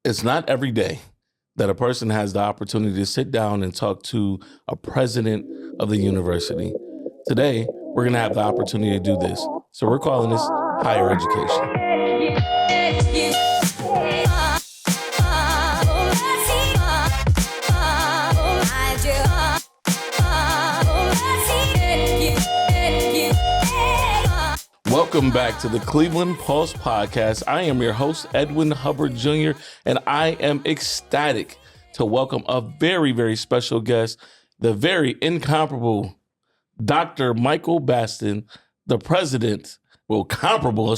It's not every day that a person has the opportunity to sit down and talk to a president of the university. Today, we're going to have the opportunity to do this. So we're calling this higher education. Welcome back to the Cleveland Pulse Podcast. I am your host, Edwin Hubbard Jr., and I am ecstatic to welcome a very, very special guest, the very incomparable Dr. Michael Baston, the president, comparable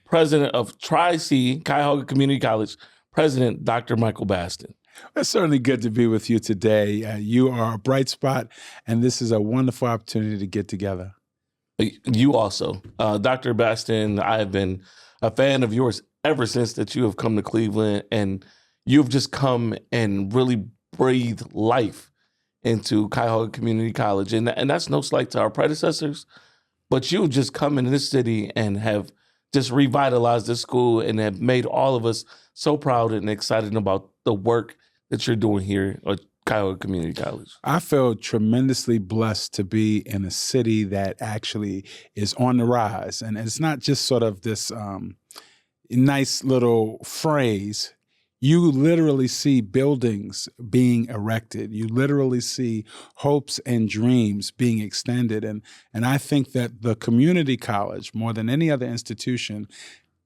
president of Tri-C, Cuyahoga Community College, President Dr. Michael Baston. It's certainly good to be with you today. You are a bright spot, and this is a wonderful opportunity to get together. You also. Dr. Baston, I have been a fan of yours ever since that you have come to Cleveland, and you've just come and really breathed life into Cuyahoga Community College. And that's no slight to our predecessors, but you've just come into this city and have just revitalized this school and have made all of us so proud and excited about the work that you're doing here at Cuyahoga Community College. I feel tremendously blessed to be in a city that actually is on the rise. And it's not just sort of this nice little phrase. You literally see buildings being erected. You literally see hopes and dreams being extended. And I think that the community college, more than any other institution,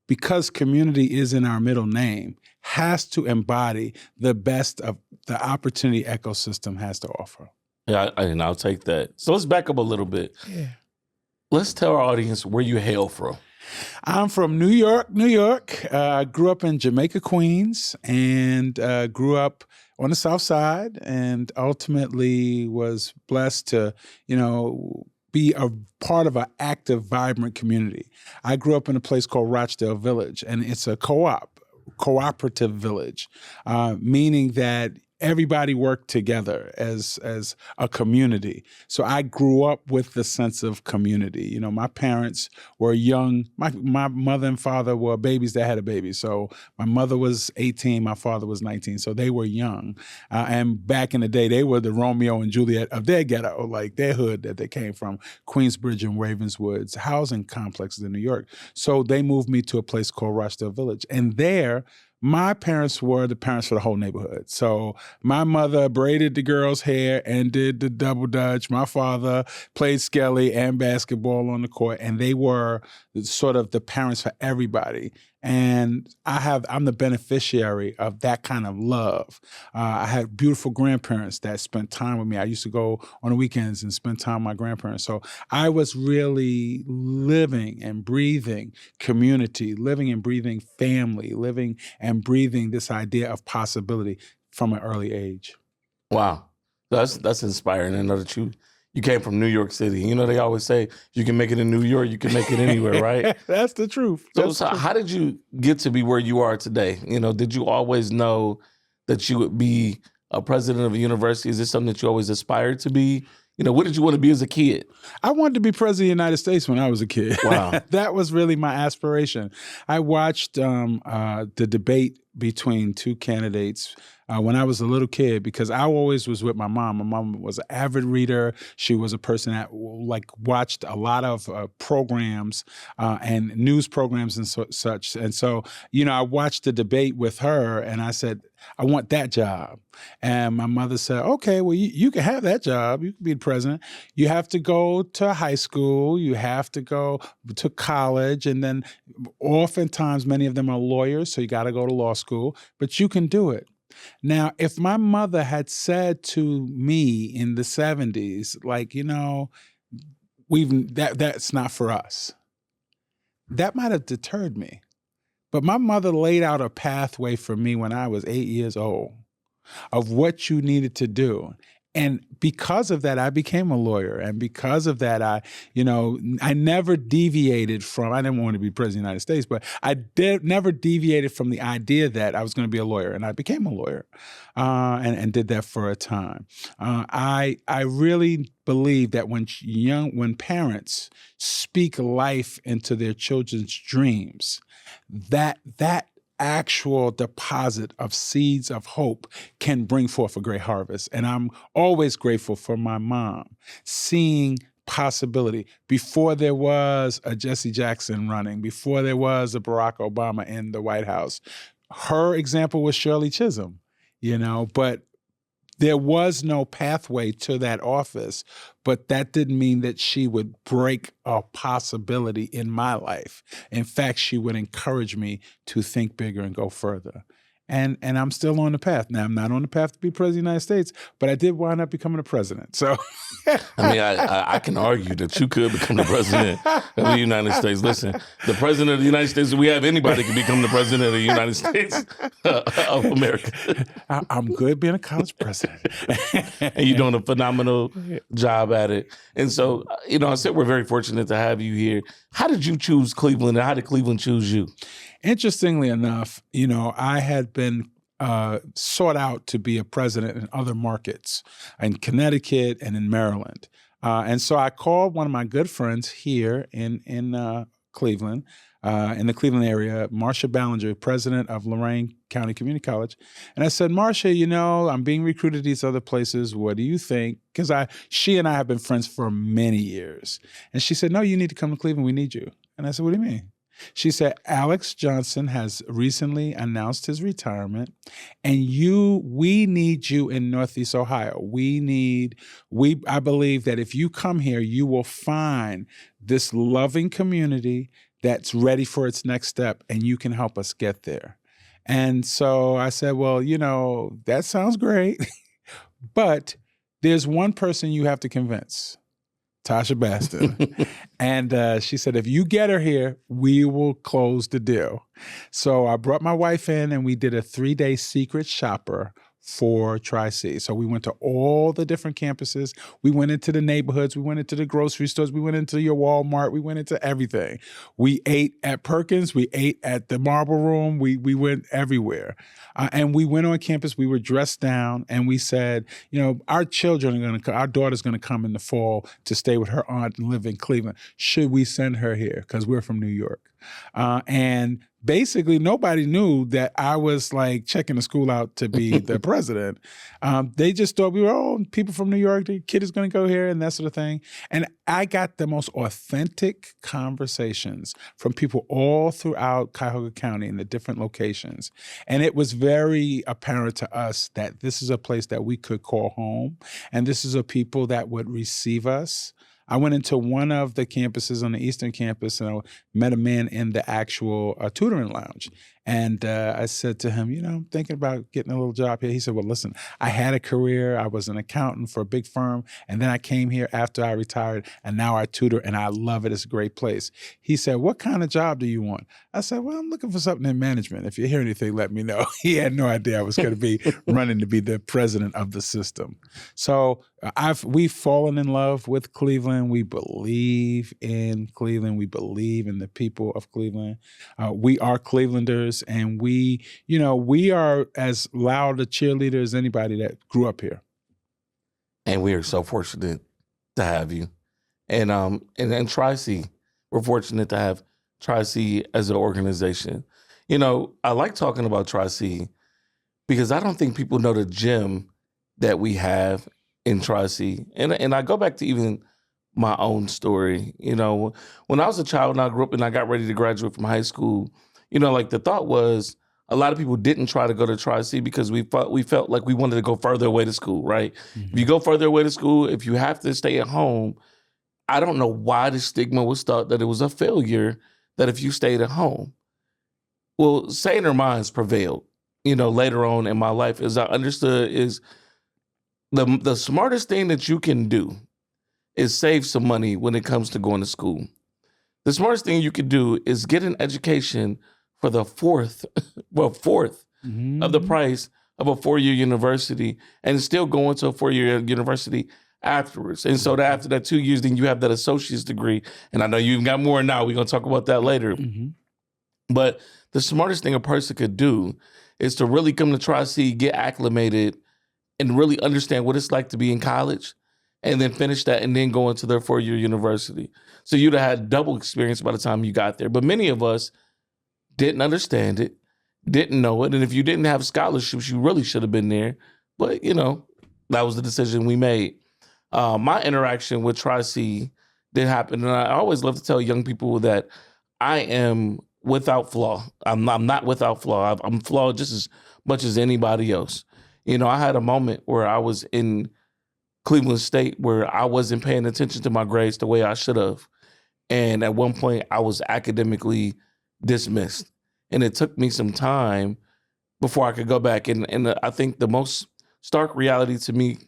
because community is in our middle name, has to embody the best of the opportunity ecosystem has to offer. Yeah, and I'll take that. So let's back up a little bit. Yeah. Let's tell our audience where you hail from. I'm from New York, New York. I grew up in Jamaica, Queens, and grew up on the South Side, and ultimately was blessed to, be a part of an active, vibrant community. I grew up in a place called Rochdale Village, and it's a cooperative village, meaning that everybody worked together as a community. So I grew up with the sense of community. My parents were young. My mother and father were babies that had a baby. So my mother was 18, my father was 19. So they were young. And back in the day, they were the Romeo and Juliet of their ghetto, like their hood that they came from, Queensbridge and Ravenswood's housing complexes in New York. So they moved me to a place called Rochdale Village. And there, my parents were the parents for the whole neighborhood. So my mother braided the girls' hair and did the double dutch. My father played skelly and basketball on the court, and they were sort of the parents for everybody. And I'm the beneficiary of that kind of love. I had beautiful grandparents that spent time with me. I used to go on the weekends and spend time with my grandparents. So I was really living and breathing community, living and breathing family, living and breathing this idea of possibility from an early age. Wow. That's inspiring. I know that you came from New York City. They always say you can make it in New York, you can make it anywhere, right? That's the truth. So how did you get to be where you are today? Did you always know that you would be a president of a university? Is this something that you always aspired to be? What did you want to be as a kid? I wanted to be president of the United States when I was a kid. Wow. That was really my aspiration. I watched the debate between two candidates when I was a little kid, because I always was with my mom. My mom was an avid reader. She was a person that watched a lot of programs and news programs and such. And so, I watched the debate with her, and I said, I want that job. And my mother said, okay, well, you can have that job. You can be the president. You have to go to high school. You have to go to college. And then oftentimes many of them are lawyers, so you got to go to law school, but you can do it. Now, if my mother had said to me in the 70s, that's not for us, that might have deterred me. But my mother laid out a pathway for me when I was 8 years old of what you needed to do. And because of that, I became a lawyer. And because of that, I never deviated from, I didn't want to be president of the United States, but I never deviated from the idea that I was going to be a lawyer. And I became a lawyer and did that for a time. I really believe that when parents speak life into their children's dreams, that actual deposit of seeds of hope can bring forth a great harvest. And I'm always grateful for my mom seeing possibility before there was a Jesse Jackson running, before there was a Barack Obama in the White House. Her example was Shirley Chisholm, but there was no pathway to that office, but that didn't mean that she would break a possibility in my life. In fact, she would encourage me to think bigger and go further. And I'm still on the path. Now, I'm not on the path to be president of the United States, but I did wind up becoming a president. So, I can argue that you could become the president of the United States. Listen, the president of the United States, we have anybody can become the president of the United States of America. I'm good being a college president. And you're doing a phenomenal job at it. And so, I said we're very fortunate to have you here. How did you choose Cleveland, and how did Cleveland choose you? Interestingly enough, I had been sought out to be a president in other markets, in Connecticut and in Maryland. And so I called one of my good friends here in Cleveland, in the Cleveland area, Marcia Ballinger, president of Lorain County Community College. And I said, Marcia, I'm being recruited to these other places. What do you think? Because she and I have been friends for many years. And she said, no, you need to come to Cleveland. We need you. And I said, what do you mean? She said, Alex Johnson has recently announced his retirement, and we need you in Northeast Ohio. I believe that if you come here, you will find this loving community that's ready for its next step, and you can help us get there. And so I said, well, that sounds great, but there's one person you have to convince. Tasha Baston. And she said, if you get her here, we will close the deal. So I brought my wife in and we did a 3-day secret shopper for Tri-C. So we went to all the different campuses. We went into the neighborhoods. We went into the grocery stores. We went into your Walmart. We went into everything. We ate at Perkins. We ate at the Marble Room. We went everywhere. And we went on campus. We were dressed down and we said, our daughter's going to come in the fall to stay with her aunt and live in Cleveland. Should we send her here? Because we're from New York. And basically, nobody knew that I was like checking the school out to be the president. They just thought we were people from New York. The kid is going to go here and that sort of thing. And I got the most authentic conversations from people all throughout Cuyahoga County in the different locations. And it was very apparent to us that this is a place that we could call home. And this is a people that would receive us. I went into one of the campuses on the Eastern campus and I met a man in the actual tutoring lounge. And I said to him, I'm thinking about getting a little job here. He said, well, listen, I had a career. I was an accountant for a big firm. And then I came here after I retired and now I tutor and I love it. It's a great place. He said, what kind of job do you want? I said, well, I'm looking for something in management. If you hear anything, let me know. He had no idea I was going to be running to be the president of the system. So we've fallen in love with Cleveland. We believe in Cleveland. We believe in the people of Cleveland. We are Clevelanders. And we are as loud a cheerleader as anybody that grew up here. And we are so fortunate to have you. And Tri-C, we're fortunate to have Tri-C as an organization. I like talking about Tri-C because I don't think people know the gem that we have in Tri-C. And I go back to even my own story. When I was a child and I grew up and I got ready to graduate from high school, the thought was a lot of people didn't try to go to Tri-C because we felt like we wanted to go further away to school, right? Mm-hmm. If you go further away to school, if you have to stay at home, I don't know why the stigma was thought that it was a failure that if you stayed at home. Well, saner minds prevailed, later on in my life, as I understood, is the smartest thing that you can do is save some money when it comes to going to school. The smartest thing you can do is get an education for the fourth mm-hmm. of the price of a 4-year university and still going to a 4-year university afterwards. And so after that 2 years, then you have that associate's degree. And I know you've got more now. We're going to talk about that later. But the smartest thing a person could do is to really come to Tri-C, get acclimated, and really understand what it's like to be in college, and then finish that and then go into their 4-year university. So you'd have had double experience by the time you got there. But many of us didn't understand it, didn't know it. And if you didn't have scholarships, you really should have been there. But, that was the decision we made. My interaction with Tri-C did happen. And I always love to tell young people that I am without flaw. I'm not without flaw. I'm flawed just as much as anybody else. I had a moment where I was in Cleveland State where I wasn't paying attention to my grades the way I should have. And at one point, I was academically dismissed. And it took me some time before I could go back. And I think the most stark reality to me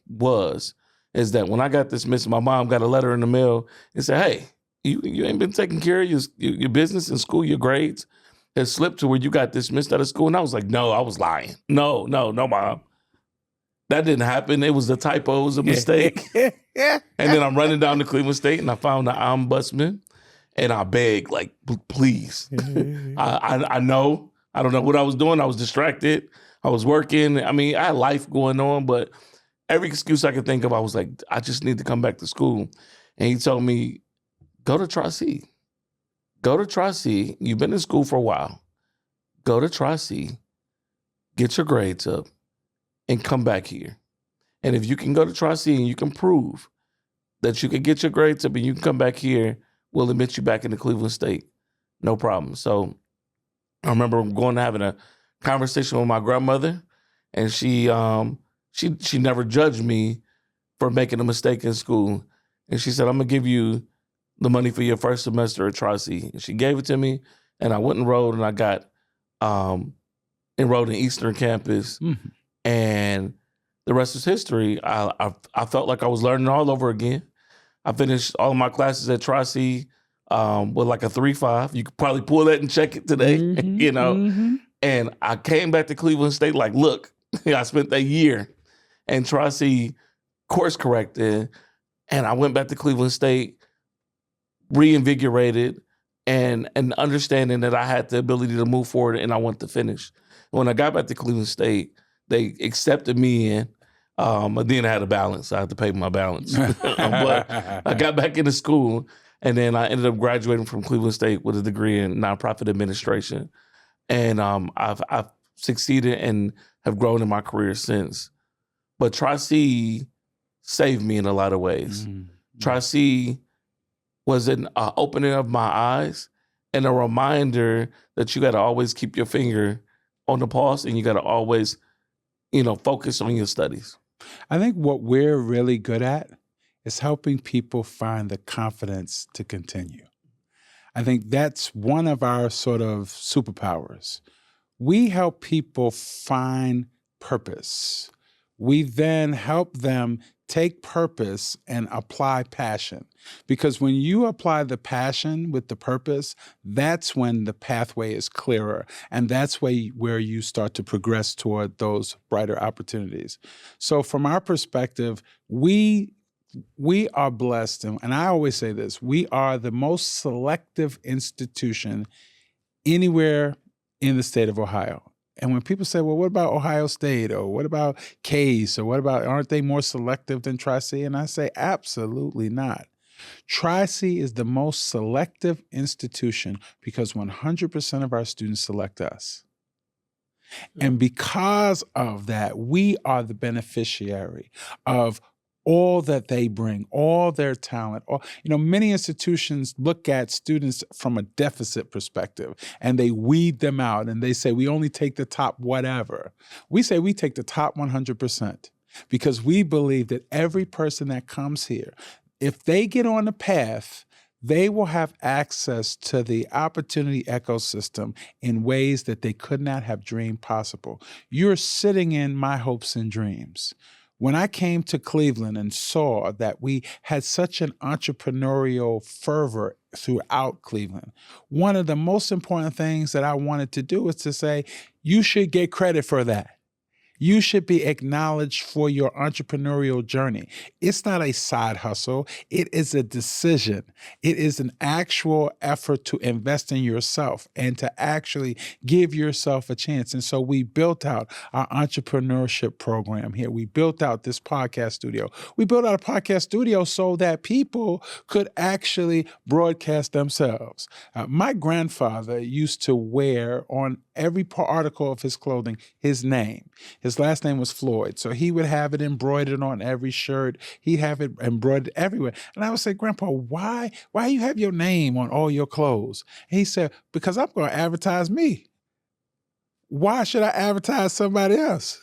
is that when I got dismissed, my mom got a letter in the mail and said, hey, you ain't been taking care of your business in school, your grades has slipped to where you got dismissed out of school. And I was like, no, I was lying. No, Mom. That didn't happen. It was a typo. It was a mistake. And then I'm running down to Cleveland State and I found the ombudsman and I begged, like, please. I know. I don't know what I was doing. I was distracted. I was working. I mean, I had life going on, but every excuse I could think of, I was like, I just need to come back to school. And he told me, go to Tri-C. Go to Tri-C. You've been in school for a while. Go to Tri-C. Get your grades up. And come back here. And if you can go to Tri-C and you can prove that you can get your grades up and you can come back here, we'll admit you back into Cleveland State. No problem. So I remember going to having a conversation with my grandmother, and she never judged me for making a mistake in school. And she said, I'm going to give you the money for your first semester at Tri-C. And she gave it to me, and I went and enrolled, and I got enrolled in Eastern Campus. Mm-hmm. And the rest is history. I felt like I was learning all over again. I finished all of my classes at Tri-C with like a 3.5. You could probably pull that and check it today, Mm-hmm. And I came back to Cleveland State like, look, I spent that year and Tri-C course corrected, and I went back to Cleveland State reinvigorated and understanding that I had the ability to move forward and I wanted to finish. When I got back to Cleveland State, they accepted me in, but then I had a balance. I had to pay my balance. But I got back into school, and then I ended up graduating from Cleveland State with a degree in nonprofit administration. And I've succeeded and have grown in my career since. But Tri-C saved me in a lot of ways. Mm-hmm. Tri-C was an opening of my eyes and a reminder that you got to always keep your finger on the pulse and you got to always focus on your studies. I think what we're really good at is helping people find the confidence to continue. I think that's one of our sort of superpowers. We help people find purpose. We then help them take purpose and apply passion. Because when you apply the passion with the purpose, that's when the pathway is clearer. And that's where you start to progress toward those brighter opportunities. So from our perspective, we are blessed. And I always say this, we are the most selective institution anywhere in the state of Ohio. And when people say, well, what about Ohio State? Or what about Case? Or aren't they more selective than Tri-C? And I say, absolutely not. Tri-C is the most selective institution because 100% of our students select us. And because of that, we are the beneficiary of all that they bring, all their talent. Many institutions look at students from a deficit perspective and they weed them out and they say, we only take the top whatever. We say we take the top 100% because we believe that every person that comes here, if they get on the path, they will have access to the opportunity ecosystem in ways that they could not have dreamed possible. You're sitting in my hopes and dreams. When I came to Cleveland and saw that we had such an entrepreneurial fervor throughout Cleveland, one of the most important things that I wanted to do was to say, you should get credit for that. You should be acknowledged for your entrepreneurial journey. It's not a side hustle. It is a decision. It is an actual effort to invest in yourself and to actually give yourself a chance. And so we built out our entrepreneurship program here. We built out this podcast studio. We built out a podcast studio so that people could actually broadcast themselves. My grandfather used to wear on every article of his clothing his name. His last name was Floyd. So he would have it embroidered on every shirt. He'd have it embroidered everywhere. And I would say, Grandpa, why you have your name on all your clothes? And he said, because I'm going to advertise me. Why should I advertise somebody else?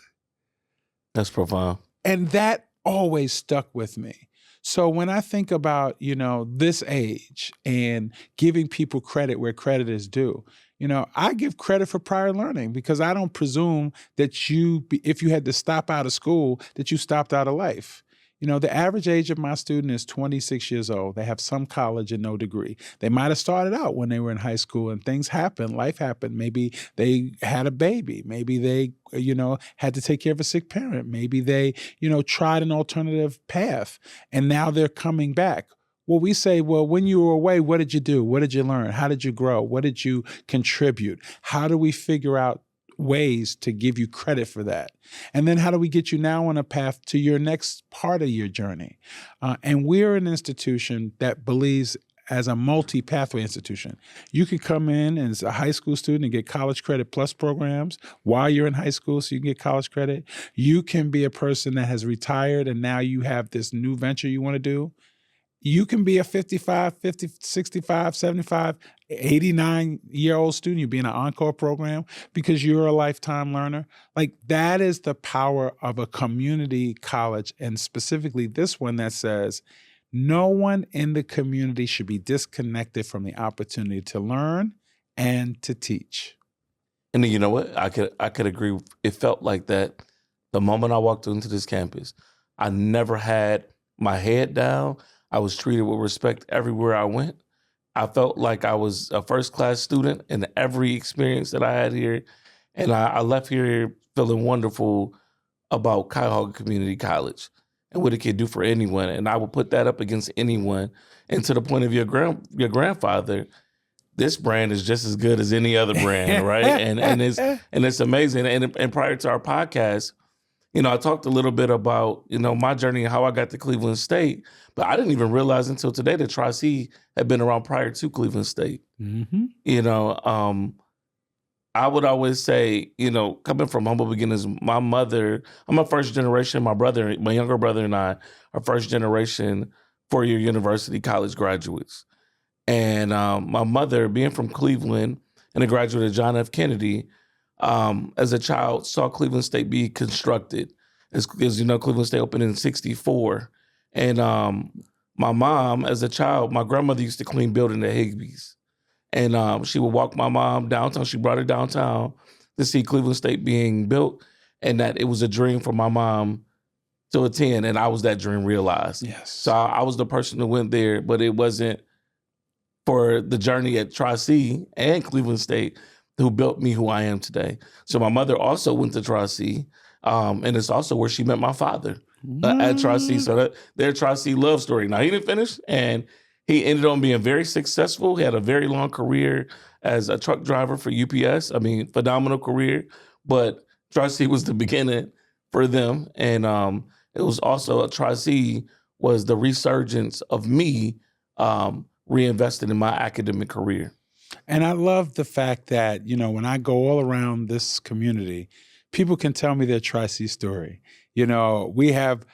That's profound. And that always stuck with me. So when I think about, this age and giving people credit where credit is due, I give credit for prior learning because I don't presume that if you had to stop out of school, that you stopped out of life. The average age of my student is 26 years old. They have some college and no degree. They might have started out when they were in high school and things happened, life happened. Maybe they had a baby. Maybe they, had to take care of a sick parent. Maybe they, tried an alternative path and now they're coming back. Well, we say, when you were away, what did you do? What did you learn? How did you grow? What did you contribute? How do we figure out ways to give you credit for that? And then how do we get you now on a path to your next part of your journey? And we're an institution that believes as a multi-pathway institution. You can come in as a high school student and get college credit plus programs while you're in high school so you can get college credit. You can be a person that has retired and now you have this new venture you want to do. You can be a 55, 50, 65, 75, 89-year-old student. You be in an encore program because you're a lifetime learner. Like that is the power of a community college, and specifically this one that says no one in the community should be disconnected from the opportunity to learn and to teach. And you know what? I could agree. It felt like that the moment I walked into this campus. I never had my head down. I was treated with respect everywhere I went. I felt like I was a first-class student in every experience that I had here. And I left here feeling wonderful about Cuyahoga Community College and what it can do for anyone. And I would put that up against anyone. And to the point of your grandfather, this brand is just as good as any other brand, right? and it's amazing. And prior to our podcast, I talked a little bit about, my journey and how I got to Cleveland State, but I didn't even realize until today that Tri-C had been around prior to Cleveland State. Mm-hmm. I would always say, coming from humble beginnings, my mother, I'm a first generation, my younger brother and I are first generation four-year university college graduates. And my mother, being from Cleveland and a graduate of John F. Kennedy, as a child, saw Cleveland State be constructed. As Cleveland State opened in 1964. And my mom, as a child, my grandmother used to clean building at Higbee's. And she would walk my mom downtown. She brought her downtown to see Cleveland State being built, and that it was a dream for my mom to attend. And I was that dream realized. Yes. So I was the person who went there, but it wasn't for the journey at Tri-C and Cleveland State who built me who I am today. So my mother also went to Tri-C, and it's also where she met my father at Tri-C. So their Tri-C love story. Now, he didn't finish, and he ended up being very successful. He had a very long career as a truck driver for UPS. Phenomenal career. But Tri-C was the beginning for them. And it was also, Tri-C was the resurgence of me reinvesting in my academic career. And I love the fact that, when I go all around this community, people can tell me their Tri-C story. We have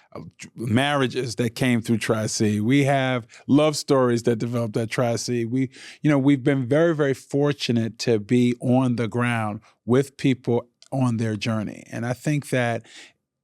marriages that came through Tri-C. We have love stories that developed at Tri-C. We've been very, very fortunate to be on the ground with people on their journey. And I think that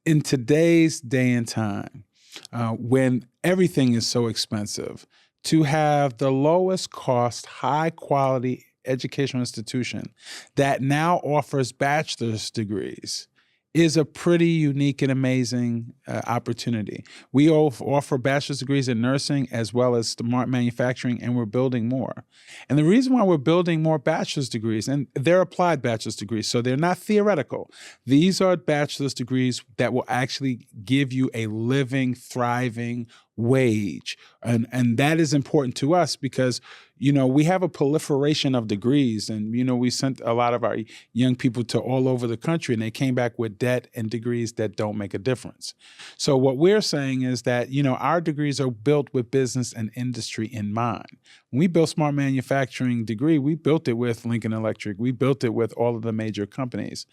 in today's day and time, when everything is so expensive, to have the lowest cost, high quality educational institution that now offers bachelor's degrees is a pretty unique and amazing opportunity. We offer bachelor's degrees in nursing as well as smart manufacturing, and we're building more. And the reason why we're building more bachelor's degrees, and they're applied bachelor's degrees, so they're not theoretical. These are bachelor's degrees that will actually give you a living, thriving wage. And that is important to us because, we have a proliferation of degrees, and, we sent a lot of our young people to all over the country, and they came back with debt and degrees that don't make a difference. So what we're saying is that, our degrees are built with business and industry in mind. When we built smart manufacturing degree, we built it with Lincoln Electric. We built it with all of the major companies.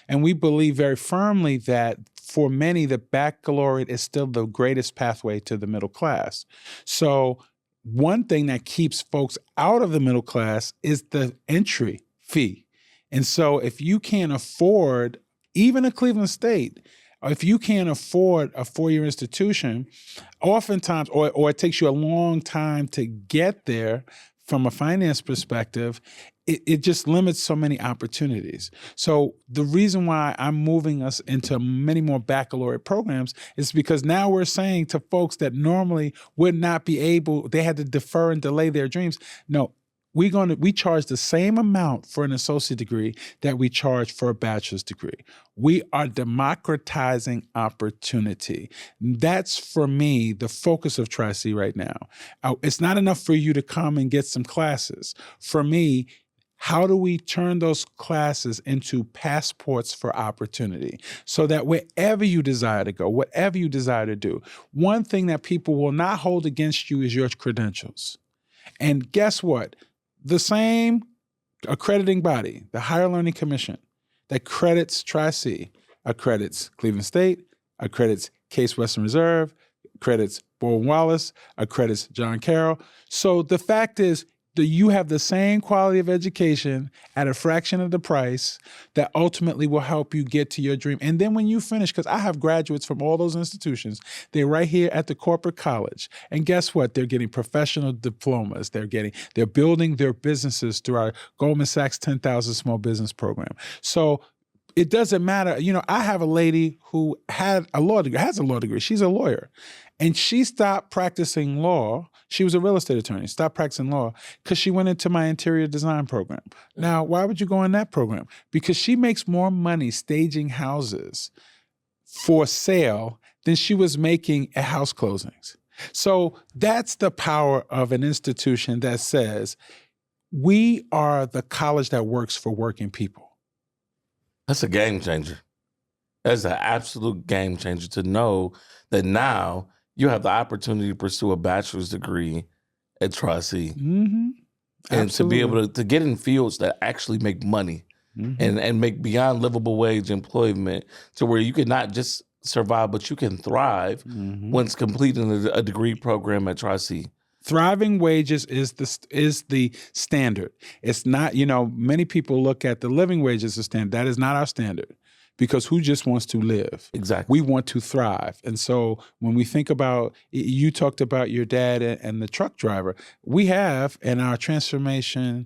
And we believe very firmly that for many, the baccalaureate is still the greatest pathway to the middle class. So one thing that keeps folks out of the middle class is the entry fee. And so if you can't afford, even at Cleveland State, if you can't afford a four-year institution, oftentimes, or it takes you a long time to get there from a finance perspective, it just limits so many opportunities. So the reason why I'm moving us into many more baccalaureate programs is because now we're saying to folks that normally would not be able, they had to defer and delay their dreams. No, we charge the same amount for an associate degree that we charge for a bachelor's degree. We are democratizing opportunity. That's, for me, the focus of Tri-C right now. It's not enough for you to come and get some classes. For me, how do we turn those classes into passports for opportunity so that wherever you desire to go, whatever you desire to do, one thing that people will not hold against you is your credentials. And guess what? The same accrediting body, the Higher Learning Commission, that credits Tri-C, accredits Cleveland State, accredits Case Western Reserve, accredits Baldwin Wallace, accredits John Carroll. So the fact is, that you have the same quality of education at a fraction of the price that ultimately will help you get to your dream. And then when you finish, because I have graduates from all those institutions, they're right here at the corporate college. And guess what? They're getting professional diplomas. They're building their businesses through our Goldman Sachs 10,000 Small Business Program. So it doesn't matter. I have a lady who has a law degree. She's a lawyer. And she stopped practicing law. She was a real estate attorney, stopped practicing law because she went into my interior design program. Now, why would you go in that program? Because she makes more money staging houses for sale than she was making at house closings. So that's the power of an institution that says, we are the college that works for working people. That's a game changer. That's an absolute game changer to know that now you have the opportunity to pursue a bachelor's degree at Tri-C. Mm-hmm. And to be able to get in fields that actually make money and make beyond livable wage employment to where you can not just survive, but you can thrive once completing a degree program at Tri-C. Thriving wages is the standard. It's not, many people look at the living wage as a standard. That is not our standard. Because who just wants to live? Exactly. We want to thrive. And so when we think about, you talked about your dad and the truck driver, we have in our transportation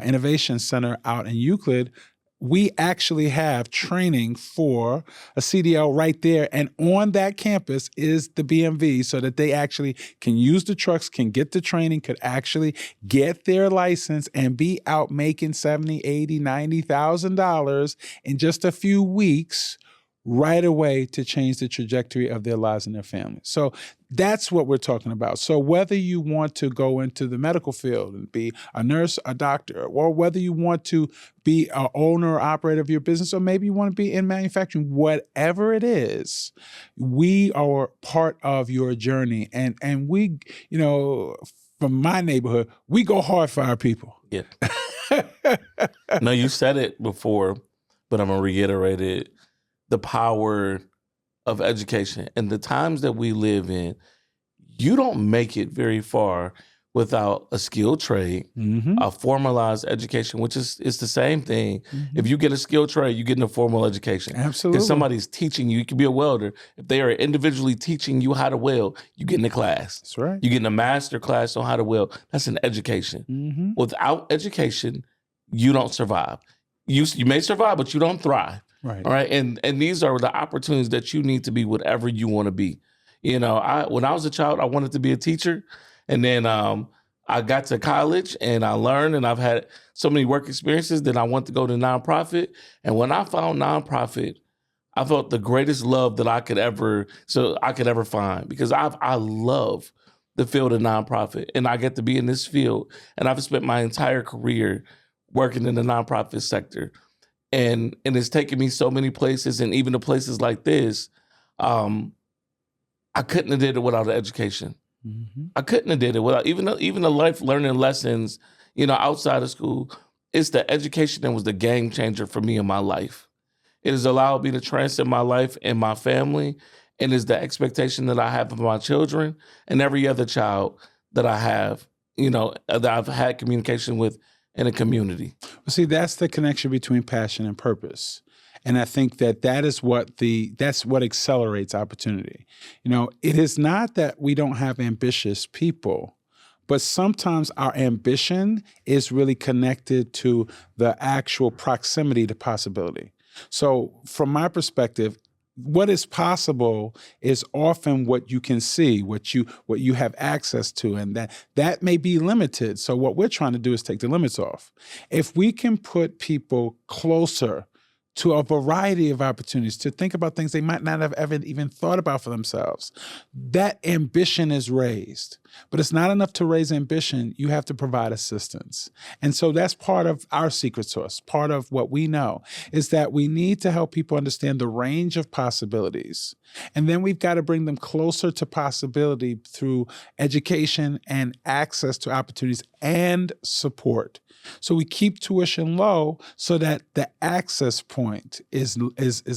innovation center out in Euclid, we actually have training for a CDL right there. And on that campus is the BMV so that they actually can use the trucks, can get the training, could actually get their license and be out making $70,000, $80,000, $90,000 in just a few weeks right away to change the trajectory of their lives and their families. So that's what we're talking about. So whether you want to go into the medical field and be a nurse, a doctor, or whether you want to be an owner or operator of your business, or maybe you want to be in manufacturing, whatever it is, we are part of your journey. And we, from my neighborhood, we go hard for our people. Yeah. No, you said it before, but I'm going to reiterate it. The power of education and the times that we live in, you don't make it very far without a skilled trade, a formalized education, which is the same thing. If you get a skilled trade, you get a formal education. Absolutely. If somebody's teaching you, you can be a welder. If they are individually teaching you how to weld, you get in a class. That's right. You get in a master class on how to weld. That's an education. Without education, you don't survive. You may survive, but you don't thrive. Right. All right. And these are the opportunities that you need to be whatever you want to be. When I was a child, I wanted to be a teacher. And then I got to college and I learned, and I've had so many work experiences that I wanted to go to nonprofit. And when I found nonprofit, I felt the greatest love that I could ever find, because I love the field of nonprofit, and I get to be in this field, and I've spent my entire career working in the nonprofit sector, and it's taken me so many places, and even to places like this, I couldn't have did it without an education. Mm-hmm. I couldn't have did it without even the life learning lessons, outside of school. It's the education that was the game changer for me in my life. It has allowed me to transcend my life and my family, and is the expectation that I have of my children and every other child that I have, that I've had communication with in a community. Well, see, that's the connection between passion and purpose. And I think that's what accelerates opportunity. It is not that we don't have ambitious people, but sometimes our ambition is really connected to the actual proximity to possibility. So from my perspective, what is possible is often what you can see, what you have access to, and that may be limited. So what we're trying to do is take the limits off. If we can put people closer to a variety of opportunities, to think about things they might not have ever even thought about for themselves, that ambition is raised. But it's not enough to raise ambition. You have to provide assistance. And so that's part of our secret sauce. Part of what we know is that we need to help people understand the range of possibilities. And then we've got to bring them closer to possibility through education and access to opportunities and support. So we keep tuition low so that the access point is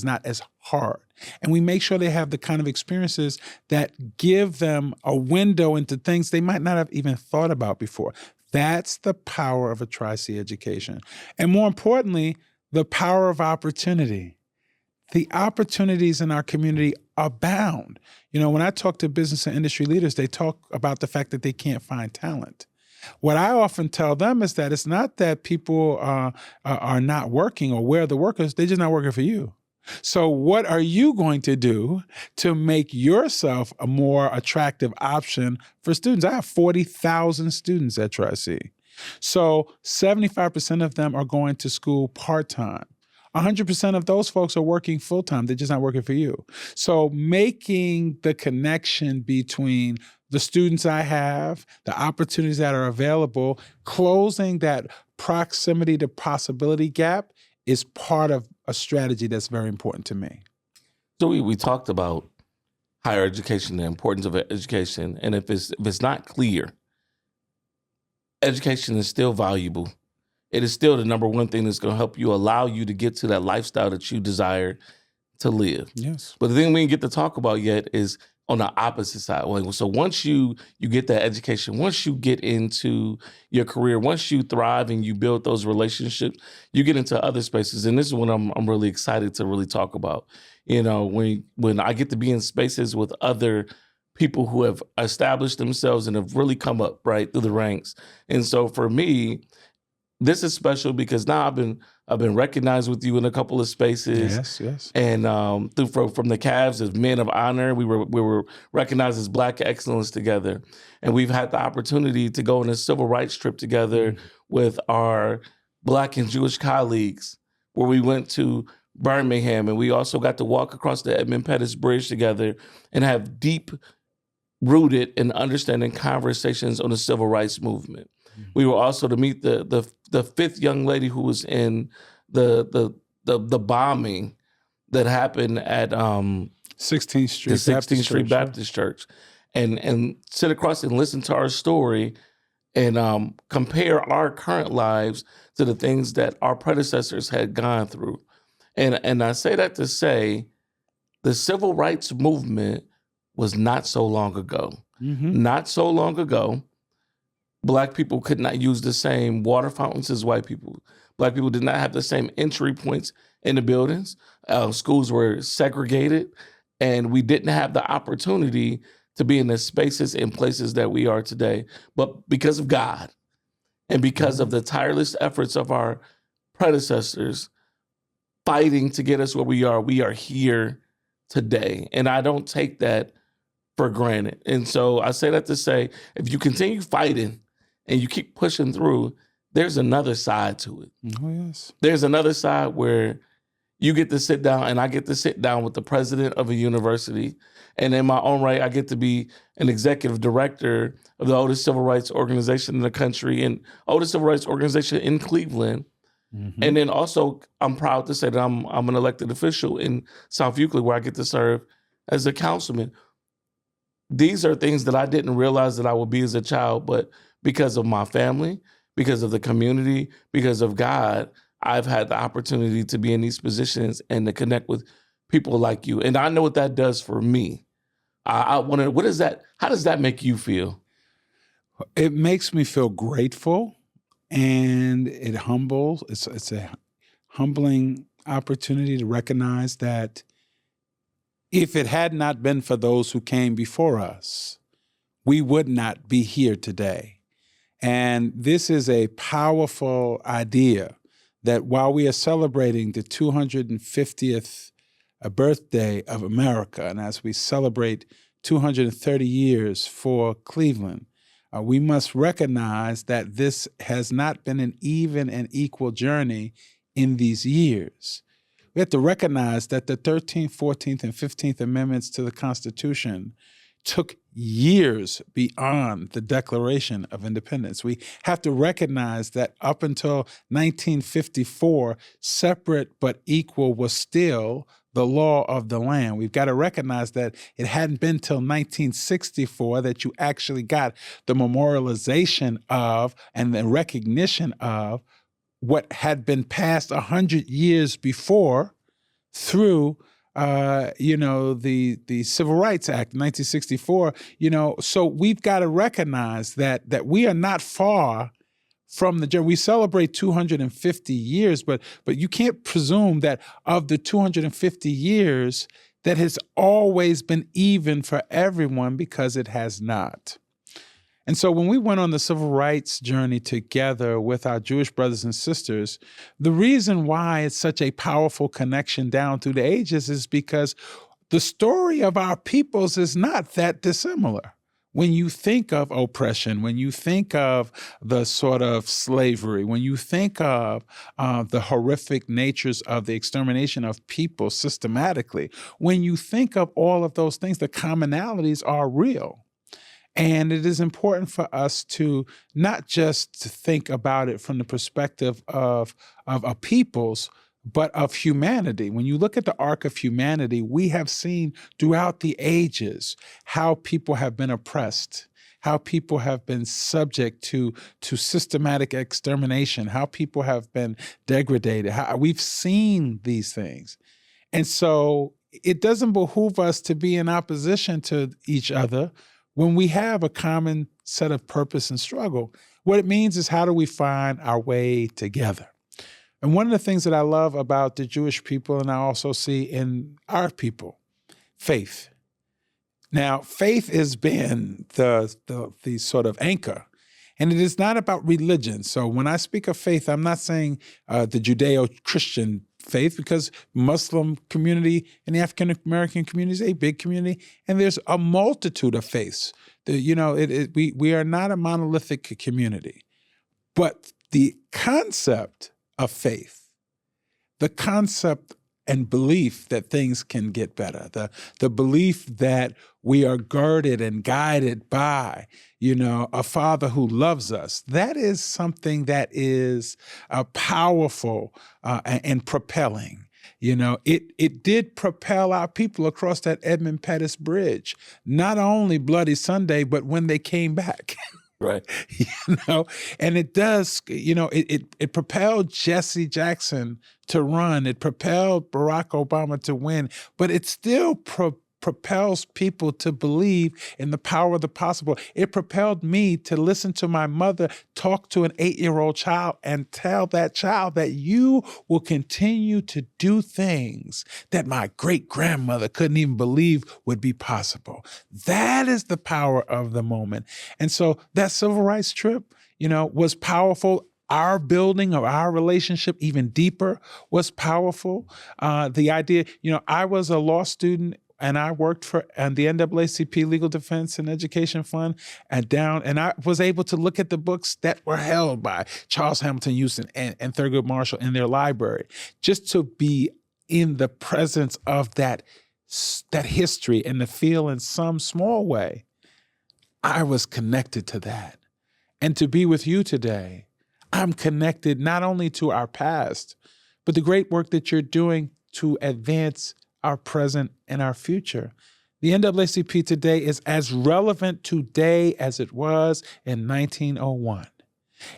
not as hard. And we make sure they have the kind of experiences that give them a window into things they might not have even thought about before. That's the power of a Tri-C education. And more importantly, the power of opportunity. The opportunities in our community abound. When I talk to business and industry leaders, they talk about the fact that they can't find talent. What I often tell them is that it's not that people are not working or where the workers, they're just not working for you. So what are you going to do to make yourself a more attractive option for students? I have 40,000 students at Tri-C. So 75% of them are going to school part-time. 100% of those folks are working full-time. They're just not working for you. So making the connection between the students I have, the opportunities that are available, closing that proximity to possibility gap is part of a strategy that's very important to me. So we talked about higher education, the importance of education, and if it's not clear, education is still valuable. It is still the number one thing that's going to help you, allow you to get to that lifestyle that you desire to live. Yes. But the thing we didn't get to talk about yet is on the opposite side. So once you get that education, once you get into your career, once you thrive and you build those relationships, you get into other spaces. And this is what I'm really excited to really talk about. When I get to be in spaces with other people who have established themselves and have really come up right through the ranks. And so for me, this is special because now I've been recognized with you in a couple of spaces. Yes. And from the Cavs as Men of Honor, we were recognized as Black Excellence together, and we've had the opportunity to go on a civil rights trip together with our Black and Jewish colleagues, where we went to Birmingham, and we also got to walk across the Edmund Pettus Bridge together and have deep rooted and understanding conversations on the civil rights movement. We were also to meet the fifth young lady who was in the bombing that happened at 16th Street, the 16th Street Baptist Church, and sit across and listen to our story and compare our current lives to the things that our predecessors had gone through. And I say that to say the civil rights movement was not so long ago. Mm-hmm. Not so long ago, Black people could not use the same water fountains as white people. Black people did not have the same entry points in the buildings. Schools were segregated, and we didn't have the opportunity to be in the spaces and places that we are today. But because of God and because of the tireless efforts of our predecessors, fighting to get us where we are. We are here today. And I don't take that for granted. And so I say that to say, if you continue fighting and you keep pushing through, there's another side to it. Oh, yes. There's another side where you get to sit down, and I get to sit down with the president of a university. And in my own right, I get to be an executive director of the oldest civil rights organization in the country and oldest civil rights organization in Cleveland. Mm-hmm. And then also, I'm proud to say that I'm an elected official in South Euclid, where I get to serve as a councilman. These are things that I didn't realize that I would be as a child, but because of my family, because of the community, because of God, I've had the opportunity to be in these positions and to connect with people like you. And I know what that does for me. I wonder, what is that? How does that make you feel? It makes me feel grateful, and it humbles. It's a humbling opportunity to recognize that if it had not been for those who came before us, we would not be here today. And this is a powerful idea that while we are celebrating the 250th birthday of America, and as we celebrate 230 years for Cleveland, we must recognize that this has not been an even and equal journey in these years. We have to recognize that the 13th, 14th, and 15th Amendments to the Constitution took years beyond the Declaration of Independence. We have to recognize that up until 1954, separate but equal was still the law of the land. We've got to recognize that it hadn't been till 1964 that you actually got the memorialization of and the recognition of what had been passed 100 years before through the Civil Rights Act, 1964, so we've got to recognize that we are not far from the journey. We celebrate 250 years, but you can't presume that of the 250 years, that has always been even for everyone, because it has not. And so when we went on the civil rights journey together with our Jewish brothers and sisters, the reason why it's such a powerful connection down through the ages is because the story of our peoples is not that dissimilar. When you think of oppression, when you think of the sort of slavery, when you think of the horrific natures of the extermination of people systematically, when you think of all of those things, the commonalities are real. And it is important for us to not just think about it from the perspective of a people's, but of humanity. When you look at the arc of humanity, we have seen throughout the ages how people have been oppressed, how people have been subject to systematic extermination, how people have been degraded. We've seen these things. And so it doesn't behoove us to be in opposition to each other when we have a common set of purpose and struggle. What it means is, how do we find our way together? And one of the things that I love about the Jewish people, and I also see in our people, faith. Now, faith has been the sort of anchor, and it is not about religion. So when I speak of faith, I'm not saying the Judeo-Christian faith, because Muslim community and the African-American community is a big community, and there's a multitude of faiths. We are not a monolithic community. But the concept of faith, the concept and belief that things can get better, the belief that we are girded and guided by, a Father who loves us, that is something that is powerful and propelling. It did propel our people across that Edmund Pettus Bridge, not only Bloody Sunday, but when they came back. Right. And it does, it propelled Jesse Jackson to run. It propelled Barack Obama to win, but it still propels people to believe in the power of the possible. It propelled me to listen to my mother talk to an 8-year-old child and tell that child that you will continue to do things that my great-grandmother couldn't even believe would be possible. That is the power of the moment. And so that civil rights trip, was powerful. our building of our relationship even deeper was powerful. The idea, I was a law student and I worked for the NAACP Legal Defense and Education Fund and I was able to look at the books that were held by Charles Hamilton Houston and Thurgood Marshall in their library, just to be in the presence of that history and to feel in some small way I was connected to that. And to be with you today, I'm connected not only to our past, but the great work that you're doing to advance our present and our future. The NAACP today is as relevant today as it was in 1901.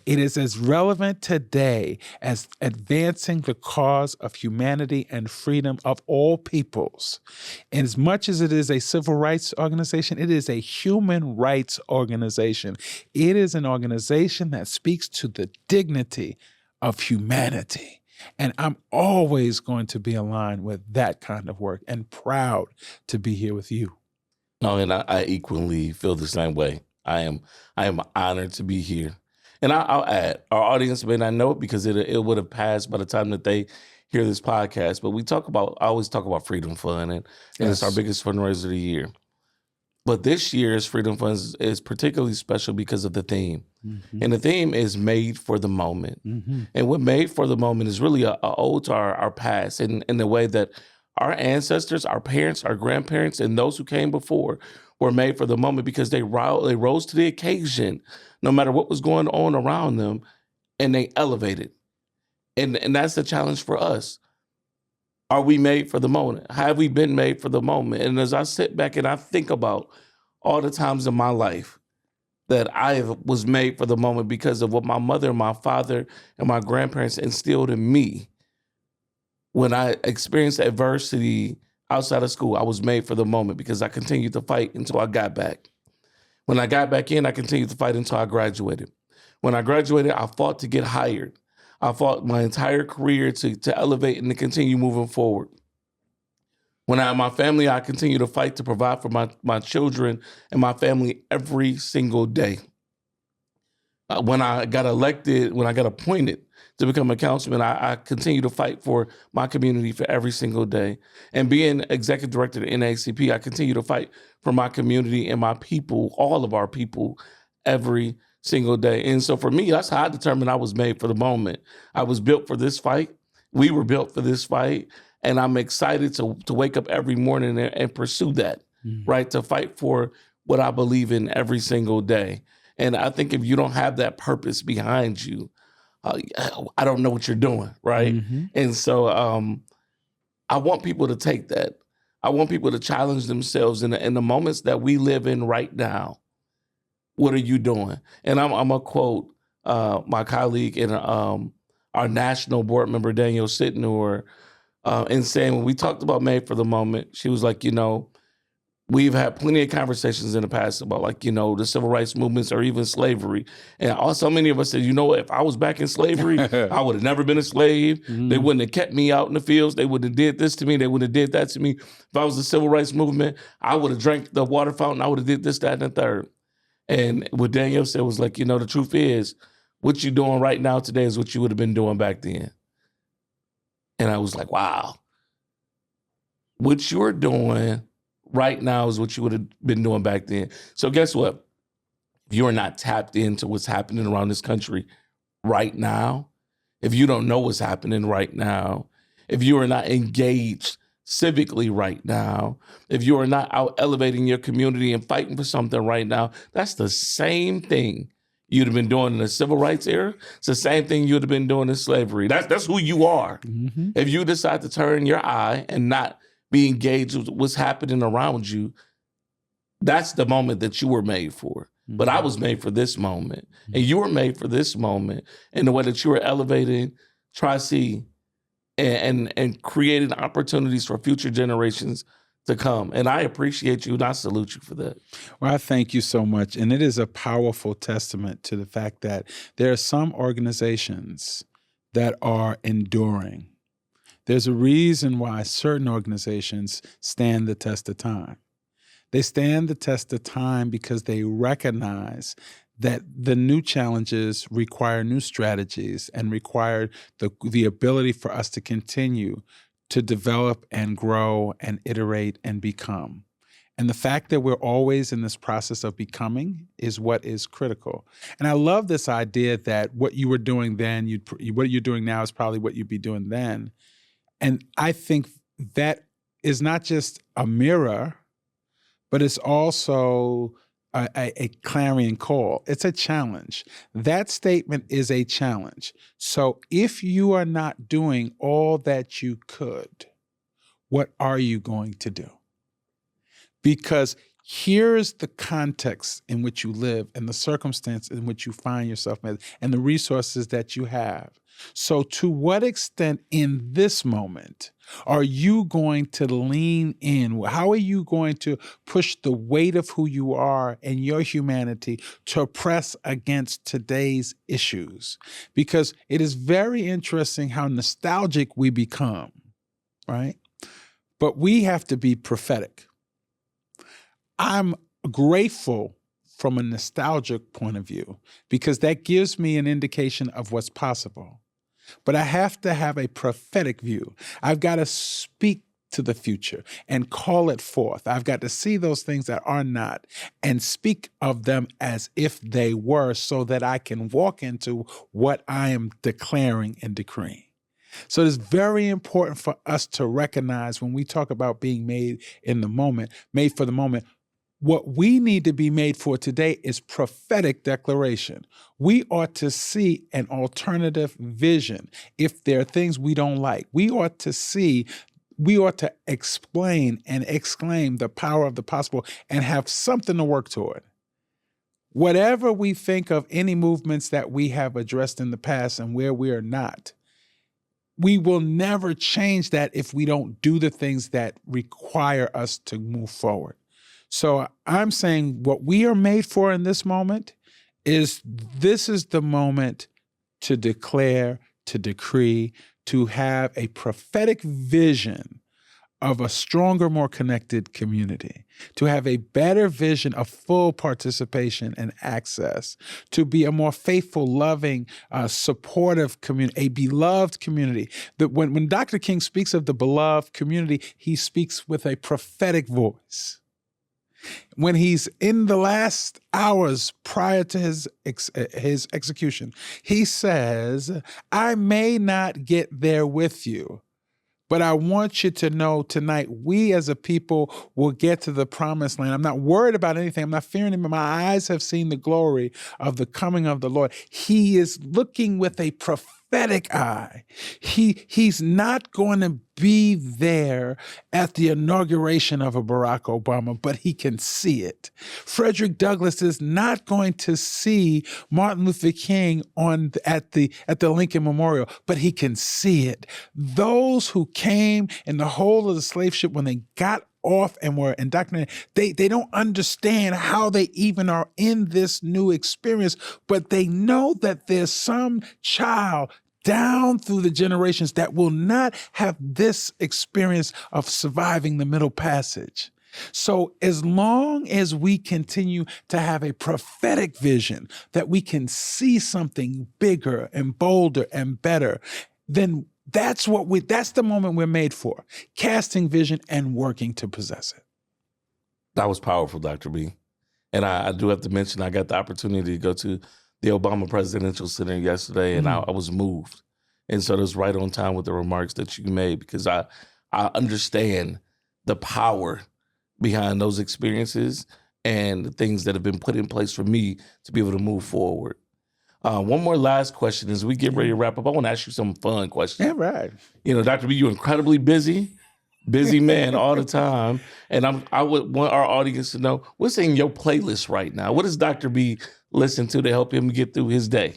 It is as relevant today as advancing the cause of humanity and freedom of all peoples. And as much as it is a civil rights organization, it is a human rights organization. It is an organization that speaks to the dignity of humanity. And I'm always going to be aligned with that kind of work and proud to be here with you. No, and I equally feel the same way. I am honored to be here. And I'll add, our audience may not know it because it would have passed by the time that they hear this podcast. But I always talk about Freedom Fund, and it's our biggest fundraiser of the year. But this year's Freedom Fund is particularly special because of the theme. Mm-hmm. And the theme is made for the moment. Mm-hmm. And what made for the moment is really a ode to our past in the way that our ancestors, our parents, our grandparents, and those who came before were made for the moment because they rose to the occasion, no matter what was going on around them, and they elevated. And that's the challenge for us. Are we made for the moment? Have we been made for the moment? And as I sit back and I think about all the times in my life that I was made for the moment because of what my mother, my father, and my grandparents instilled in me, when I experienced adversity outside of school, I was made for the moment because I continued to fight until I got back. When I got back in, I continued to fight until I graduated. When I graduated, I fought to get hired. I fought my entire career to elevate and to continue moving forward. When I had my family, I continued to fight to provide for my children and my family every single day. When I got appointed to become a councilman, I continue to fight for my community for every single day. And being executive director of NAACP, I continue to fight for my community and my people, all of our people, every single day. And so for me, that's how I determined I was made for the moment. I was built for this fight. We were built for this fight. And I'm excited to wake up every morning and pursue that, right? To fight for what I believe in every single day. And I think if you don't have that purpose behind you, I don't know what you're doing, right? Mm-hmm. And so I want people to take that. I want people to challenge themselves in the moments that we live in right now. What are you doing? And I'm going to quote my colleague and our national board member, Danielle Sitnor, in saying, when we talked about Made for the Moment, she was like, we've had plenty of conversations in the past about the civil rights movements or even slavery. And also many of us said, if I was back in slavery, I would have never been a slave. Mm-hmm. They wouldn't have kept me out in the fields. They wouldn't have did this to me. They wouldn't have did that to me. If I was the civil rights movement, I would have drank the water fountain. I would have did this, that, and the third. And what Danielle said was like, the truth is, what you're doing right now today is what you would have been doing back then. And I was like, wow. What you're doing right now is what you would have been doing back then. So guess what? If you are not tapped into what's happening around this country right now, if you don't know what's happening right now, if you are not engaged civically right now, if you are not out elevating your community and fighting for something right now, that's the same thing you'd have been doing in the civil rights era. It's the same thing you'd have been doing in slavery. That's who you are. Mm-hmm. If you decide to turn your eye and not be engaged with what's happening around you, that's the moment that you were made for. Mm-hmm. But I was made for this moment. Mm-hmm. And you were made for this moment in the way that you were elevating Tri-C and creating opportunities for future generations to come. And I appreciate you and I salute you for that. Well, I thank you so much. And it is a powerful testament to the fact that there are some organizations that are enduring. There's a reason why certain organizations stand the test of time. They stand the test of time because they recognize that the new challenges require new strategies and require the ability for us to continue to develop and grow and iterate and become. And the fact that we're always in this process of becoming is what is critical. And I love this idea that what you were doing then, what you're doing now is probably what you'd be doing then. And I think that is not just a mirror, but it's also a clarion call. It's a challenge. That statement is a challenge. So if you are not doing all that you could, what are you going to do? Because here's the context in which you live and the circumstance in which you find yourself and the resources that you have. So to what extent in this moment are you going to lean in? How are you going to push the weight of who you are and your humanity to press against today's issues? Because it is very interesting how nostalgic we become, right? But we have to be prophetic. I'm grateful from a nostalgic point of view because that gives me an indication of what's possible. But I have to have a prophetic view. I've got to speak to the future and call it forth. I've got to see those things that are not and speak of them as if they were so that I can walk into what I am declaring and decreeing. So it's very important for us to recognize when we talk about being made in the moment, made for the moment, what we need to be made for today is prophetic declaration. We ought to see an alternative vision if there are things we don't like. We ought to explain and exclaim the power of the possible and have something to work toward. Whatever we think of any movements that we have addressed in the past and where we are not, we will never change that if we don't do the things that require us to move forward. So I'm saying what we are made for in this moment is this is the moment to declare, to decree, to have a prophetic vision of a stronger, more connected community, to have a better vision of full participation and access, to be a more faithful, loving, supportive community, a beloved community. That when Dr. King speaks of the beloved community, he speaks with a prophetic voice. When he's in the last hours prior to his execution, he says, I may not get there with you, but I want you to know tonight, we as a people will get to the promised land. I'm not worried about anything. I'm not fearing him. My eyes have seen the glory of the coming of the Lord. He is looking with a prophetic eye. He's not going to be there at the inauguration of a Barack Obama, but he can see it. Frederick Douglass is not going to see Martin Luther King at the Lincoln Memorial, but he can see it. Those who came in the whole of the slave ship when they got off and were indoctrinated, they don't understand how they even are in this new experience, but they know that there's some child down through the generations that will not have this experience of surviving the Middle Passage. So as long as we continue to have a prophetic vision that we can see something bigger and bolder and better, then that's the moment we're made for, casting vision and working to possess it. That was powerful, Dr. B. And I do have to mention, I got the opportunity to go to the Obama Presidential Center yesterday, and I was moved. And so it was right on time with the remarks that you made, because I understand the power behind those experiences and the things that have been put in place for me to be able to move forward. One more last question as we get ready to wrap up. I want to ask you some fun questions. Yeah, right. You know, Dr. B, you're incredibly busy man all the time. And I would want our audience to know, what's in your playlist right now? What does Dr. B listen to help him get through his day?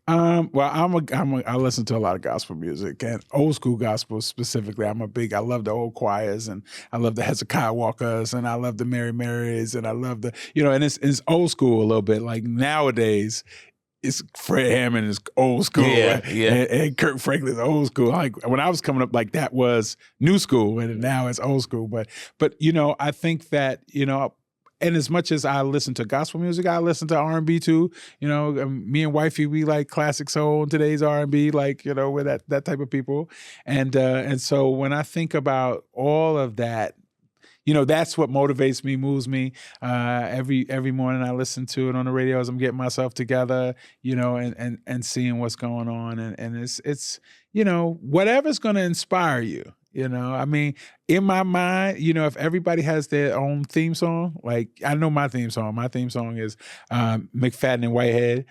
Well, I listen to a lot of gospel music and old school gospel specifically. I love the old choirs, and I love the Hezekiah Walkers, and I love the Mary Marys, and I love and it's old school a little bit. Like nowadays, it's Fred Hammond is old school, and Kirk Franklin's old school. Like when I was coming up, like that was new school, and now it's old school. But I think that and as much as I listen to gospel music, I listen to R&B too. You know, me and wifey, we like classic soul and today's R&B, like, you know, we're that type of people. And so when I think about all of that, you know, that's what motivates me, moves me. Every morning I listen to it on the radio as I'm getting myself together, you know, and seeing what's going on. And it's you know, whatever's going to inspire you. You know, I mean, in my mind, you know, if everybody has their own theme song, like I know my theme song. My theme song is McFadden and Whitehead.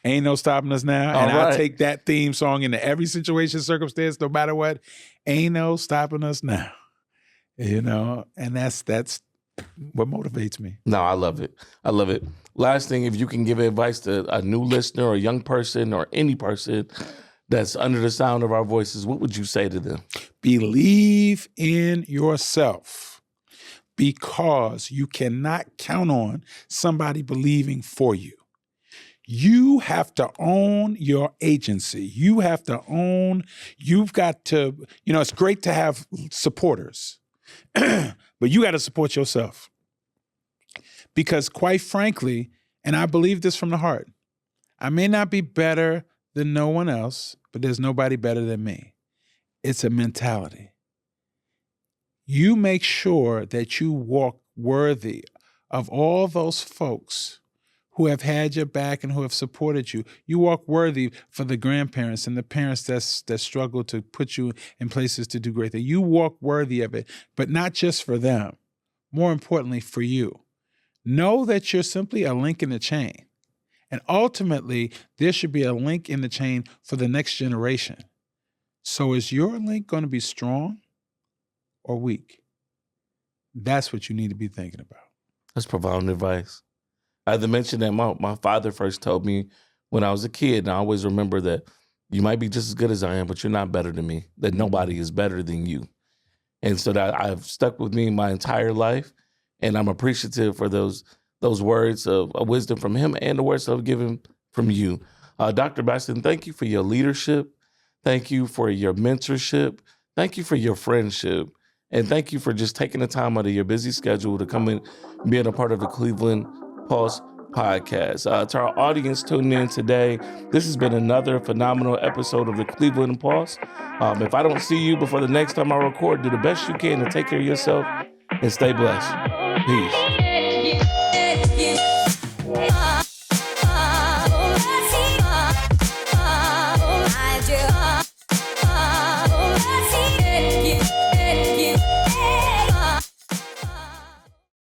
Ain't no stopping us now. All and right. I take that theme song into every situation, circumstance, no matter what. Ain't no stopping us now. You know, and that's what motivates me. No, I love it. I love it. Last thing, if you can give advice to a new listener or a young person or any person that's under the sound of our voices, what would you say to them? Believe in yourself, because you cannot count on somebody believing for you. You have to own your agency. You have to own, you've got to, you know, it's great to have supporters, but you got to support yourself. Because quite frankly, and I believe this from the heart, I may not be better than no one else, but there's nobody better than me. It's a mentality. You make sure that you walk worthy of all those folks who have had your back and who have supported you. You walk worthy for the grandparents and the parents that struggle to put you in places to do great things. You walk worthy of it, but not just for them. More importantly, for you. Know that you're simply a link in the chain. And ultimately, there should be a link in the chain for the next generation. So is your link going to be strong or weak? That's what you need to be thinking about. That's profound advice. I had to mention that my father first told me when I was a kid, and I always remember that you might be just as good as I am, but you're not better than me, that nobody is better than you. And so that I've stuck with me my entire life, and I'm appreciative for those words of wisdom from him and the words I've given from you. Dr. Baston, thank you for your leadership. Thank you for your mentorship. Thank you for your friendship. And thank you for just taking the time out of your busy schedule to come in and being a part of the Cleveland Pulse podcast. To our audience tuning in today, this has been another phenomenal episode of the Cleveland Pulse. If I don't see you before the next time I record, do the best you can to take care of yourself and stay blessed. Peace.